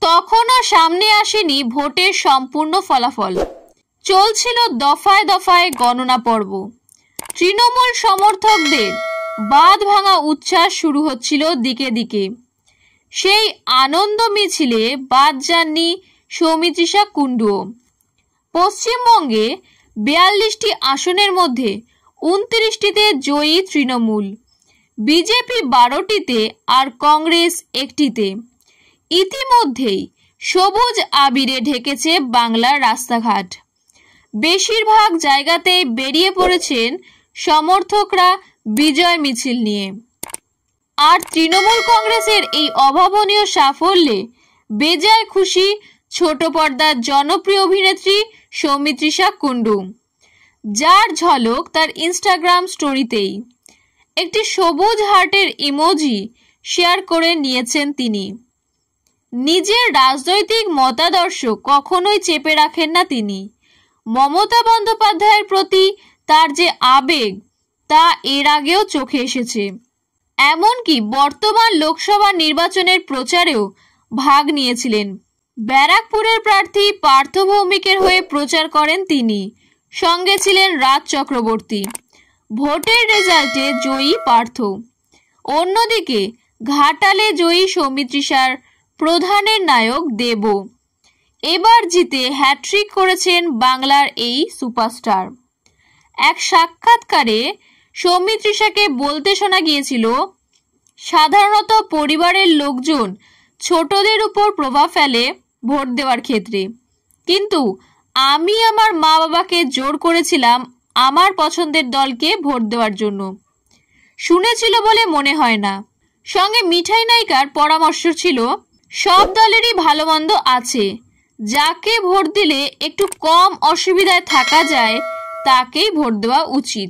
তখনও সামনে আসেনি ভোটের সম্পূর্ণ ফলাফল। চলছিল দফায় দফায় গণনা পর্ব। তৃণমূল সমর্থকদের বাঁধ ভাঙা উচ্ছ্বাস শুরু হচ্ছিল দিকে দিকে। সেই আনন্দ মিছিলে বাদ যাননি সৌমিত্রিষা কুণ্ডুও। পশ্চিমবঙ্গে 42টি আসনের মধ্যে 29টিতে জয়ী তৃণমূল, বিজেপি 12টিতে আর কংগ্রেস 1টিতে। ইতিমধ্যেই সবুজ আবিরে ঢেকেছে বাংলার রাস্তাঘাট। বেশিরভাগ জায়গাতেই বেরিয়ে পড়েছেন সমর্থকরা বিজয় মিছিল নিয়ে। আর তৃণমূল কংগ্রেসের এই অভাবনীয় সাফল্যে বেজায় খুশি ছোট পর্দার জনপ্রিয় অভিনেত্রী সৌমিত্রিষা কুণ্ডু, যার ঝলক তার ইনস্টাগ্রাম স্টোরিতেই। একটি সবুজ হার্টের ইমোজি শেয়ার করে নিয়েছেন তিনি। নিজের রাজনৈতিক মতাদর্শ কখনোই চেপে রাখেন না তিনি। মমতা বন্দ্যোপাধ্যায়ের প্রতি তার যে আবেগ তা এর আগেও চোখে এসেছে। এমনকি বর্তমান লোকসভা নির্বাচনের প্রচারেও ভাগ নিয়েছিলেন। ব্যারাকপুরের প্রার্থী পার্থ ভৌমিকের হয়ে প্রচার করেন তিনি। সঙ্গে ছিলেন রাজ চক্রবর্তী। ভোটের রেজাল্টে জয়ী পার্থ। অন্যদিকে ঘাটালে জয়ী সৌমিত্রিষার প্রধানের নায়ক দেব। এবার জিতে হ্যাট্রিক করেছেন বাংলার এই সুপারস্টার। এক সাক্ষাৎকারে সৌমিত্রিষাকে বলতে শোনা গিয়েছিল, সাধারণত পরিবারের লোকজন ছোটদের উপর প্রভাব ফেলে ভোট দেওয়ার ক্ষেত্রে, কিন্তু আমি আমার মা বাবাকে জোর করেছিলাম আমার পছন্দের দলকে ভোট দেওয়ার জন্য। শুনেছিল বলে মনে হয় না। সঙ্গে মিঠাই নায়িকার পরামর্শ ছিল, সব দলেরই ভালো মন্দ আছে, যাকে ভোট দিলে একটু কম অসুবিধায় থাকা যায় তাকেই ভোট দেওয়া উচিত।